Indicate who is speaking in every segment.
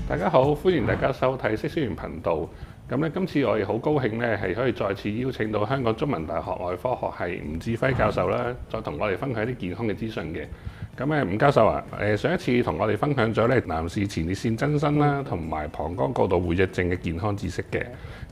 Speaker 1: 大家好，歡迎大家收睇嗇色園頻道。咁咧，今次我哋好高興咧，係可以再次邀請到香港中文大學外科學系吳志輝教授啦，再同我哋分享一啲健康嘅資訊嘅。咁吳教授啊，上一次同我哋分享咗咧男士前列腺增生啦，同埋膀胱過度活躍症嘅健康知識嘅。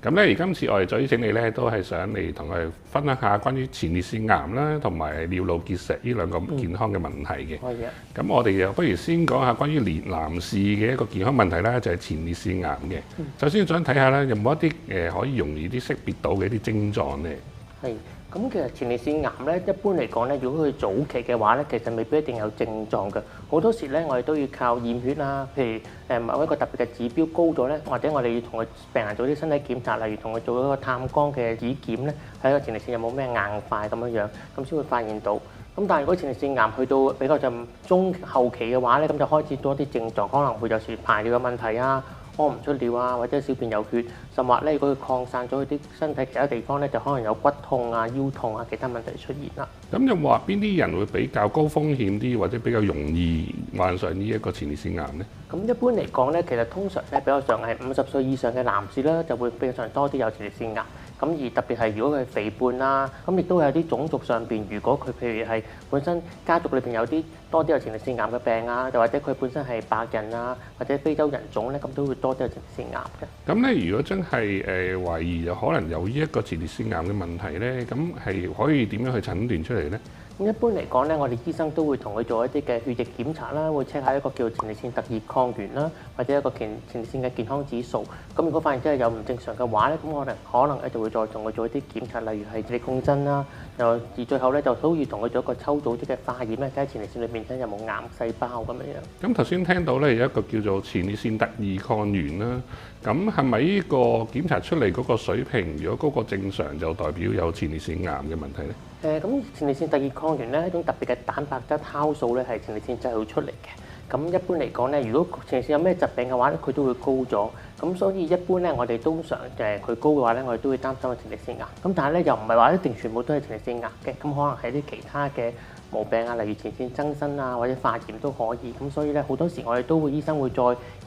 Speaker 1: 咁咧，而今次我哋再邀請你咧，都係想嚟同我哋分享下關於前列腺癌啦，同埋尿路結石呢兩個健康嘅問題嘅。
Speaker 2: 可以啊。
Speaker 1: 咁我哋就不如先講下關於男士嘅一個健康問題啦，就係前列腺癌嘅。首先想睇下咧，有冇一啲可以容易啲識別到嘅一啲症狀咧？
Speaker 2: 係。咁其實前列腺癌咧，一般嚟講咧，如果佢早期嘅話咧，其實未必一定有症狀嘅。好多時咧，我哋都要靠驗血啦，譬如某一個特別嘅指標高咗咧，或者我哋要同佢病人做啲身體檢查，例如同佢做一個探光嘅指檢咧，睇下前列腺有冇咩硬塊咁樣，咁先會發現到。咁但係如果前列腺癌去到比較就中後期嘅話咧，咁就開始多啲症狀，可能會有時排尿嘅問題啊，屙唔出尿啊，或者小便有血，甚或咧如果佢擴散咗去啲身體其他地方咧，就可能有骨痛啊、腰痛啊其他問題出現啦。
Speaker 1: 咁有冇話邊啲人會比較高風險啲，或者比較容易患上呢一個前列腺癌咧？
Speaker 2: 咁一般嚟講咧，其實通常咧比較上係50歲以上嘅男士啦，就會比較上多啲有前列腺癌。咁而特別係如果佢係肥胖啦，咁亦都有啲種族上邊，如果佢譬如係本身家族裏邊有啲多啲有前列腺癌嘅病啊，又或者佢本身係白人啊，或者非洲人種咧，咁都會多啲有前列腺癌嘅。
Speaker 1: 咁咧，如果真係懷疑有可能有呢一個前列腺癌嘅問題咧，咁係可以點樣去診斷出嚟咧？
Speaker 2: 咁一般嚟講咧，我哋醫生都會同佢做一啲嘅血液檢查啦，會 check 下一個叫前列腺特異抗原啦，或者一個前列腺嘅健康指數。咁如果發現真係有唔正常嘅話咧，咁我哋可能咧就會再同佢做一啲檢查，例如係磁力共振啦，又而最後咧就都要同佢做一個抽組織嘅化驗咧，睇下前列腺裏面真有冇癌細胞咁樣。
Speaker 1: 咁頭先聽到咧有一個叫做前列腺特異抗原啦，咁係咪呢個檢查出嚟嗰個水平，如果嗰個正常就代表有前列腺癌嘅問題咧？
Speaker 2: 咁前列腺特異抗原咧係一種特別嘅蛋白質酵素咧，係前列腺製造出嚟嘅。咁一般嚟講咧，如果前列腺有咩疾病嘅話咧，佢都會高咗。咁所以一般咧，我哋通常佢高嘅話咧，我哋都會擔心係前列腺癌。咁但係咧又唔係話一定全部都係前列腺癌嘅，咁可能係啲其他嘅毛病啊，例如前列腺增生啊，或者發炎都可以。咁所以咧好多時我哋都會醫生會再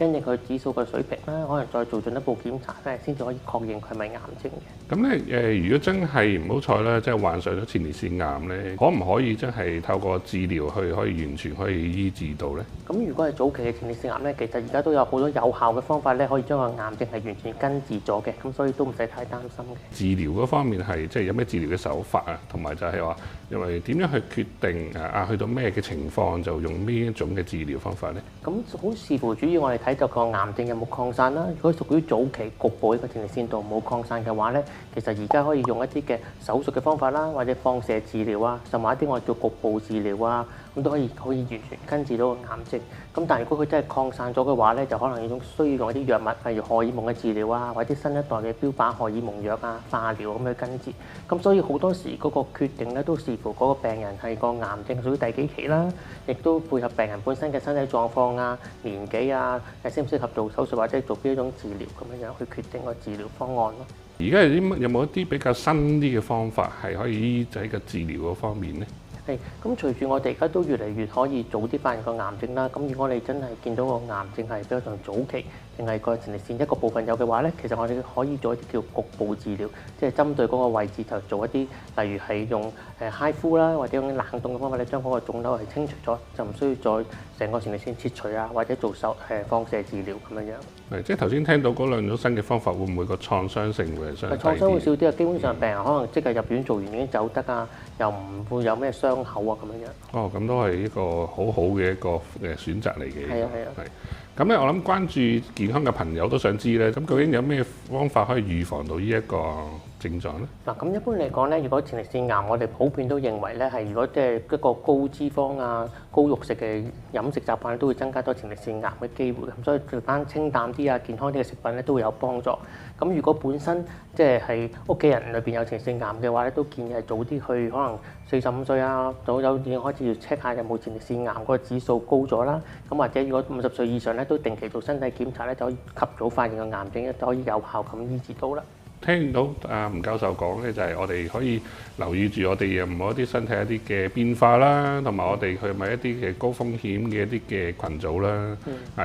Speaker 2: 因應佢指數嘅水平啦，可能再做進一步檢查咧，先至可以確認佢係咪癌症嘅。
Speaker 1: 咁咧如果真係唔好彩啦，即係患上咗前列腺癌咧，可唔可以真係透過治療去可以完全可以醫治到咧？
Speaker 2: 咁如果係早期嘅前列腺癌咧，其實而家都有好多有效嘅方法咧，可以將個癌症係完全根治咗嘅，咁所以都唔使太擔心嘅。
Speaker 1: 治療嗰方面係即係有咩治療嘅手法啊，同埋就係話因為點樣去決定去到咩嘅情況就用邊一種嘅治療方法咧？
Speaker 2: 咁好視乎主要我哋睇就個癌症有冇擴散啦。如果屬於早期局部呢個前列腺度冇擴散嘅話咧，其實而家可以用一啲嘅手術嘅方法啦，或者放射治療啊，甚至一啲我哋叫局部治療啊，咁都可以完全根治到個癌症。咁但係如果佢真係擴散咗嘅話咧，就可能需要用一啲藥物，例如荷爾蒙嘅治療啊，或者新一代嘅標靶荷爾蒙藥啊、化療咁去根治。咁所以好多時嗰個決定咧都視乎嗰個病人係個癌症屬於第幾期啦，亦都配合病人本身嘅身體狀況啊、年紀啊，適唔適合做手術或者做邊一種治療咁樣去決定個治療方案咯。
Speaker 1: 而家有冇一啲比較新啲嘅方法係可以醫喺個治療嗰方面咧？
Speaker 2: 係，咁隨住我哋而家都越嚟越可以早啲發現個癌症啦。咁如果你真係見到個癌症係比較上早期，定係個前列腺一個部分有嘅話咧，其實我哋可以做一啲叫局部治療，即係針對嗰個位置就做一啲，例如係用揩敷啦，或者用冷凍嘅方法咧，將嗰個腫瘤係清除咗，就唔需要再成個前列腺切除啊，或者做放射治療咁樣樣。
Speaker 1: 即係頭先聽到嗰兩種新嘅方法，會唔會個創傷性會係相對低啲？
Speaker 2: 創傷會少啲啊，基本上病人可能即係入院做完已經走得啊，又唔會有咩傷口啊咁樣樣。
Speaker 1: 哦，咁都係一個好好嘅一個選擇嚟嘅。
Speaker 2: 係啊。
Speaker 1: 咁咧，我諗關注健康嘅朋友都想知咧，咁究竟有咩方法可以預防到呢一個症狀咧？
Speaker 2: 嗱，咁一般嚟講咧，如果前列腺癌，我哋普遍都認為咧，係如果即係一個高脂肪啊、高肉食嘅飲食習慣，都會增加多前列腺癌嘅機會。咁所以做翻清淡啲啊、健康啲嘅食品咧，都會有幫助。咁如果本身即係屋企人裏邊有前列腺癌嘅話咧，都建議係早啲去，可能45歲啊，早已經開始要 check 下有冇前列腺癌嗰個指數高咗啦。咁或者如果50歲以上咧，都定期做身體檢查咧，就可以及早發現個癌症，就可以有效咁醫治到啦。
Speaker 1: 聽到吳教授講咧，就係我哋可以留意住我哋有冇一啲身體一啲嘅變化啦，同埋我哋去咪一啲嘅高風險嘅一啲嘅群組啦。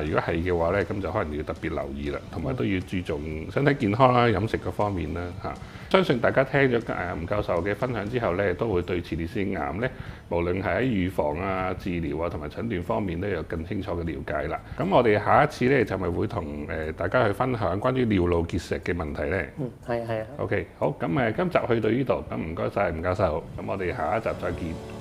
Speaker 1: 如果係嘅話咧，咁就可能要特別留意啦，同埋都要注重身體健康啦、飲食嗰方面啦嚇。相信大家聽咗吳教授嘅分享之後咧，都會對前列腺癌咧，無論係喺預防啊、治療啊同埋診斷方面都有更清楚嘅了解啦。咁我哋下一次咧就咪會同大家去分享關於尿路結石嘅問題咧。
Speaker 2: 係啊。
Speaker 1: OK，好，咁今集去到呢度，咁唔該晒吳教授，咁我哋下一集再見。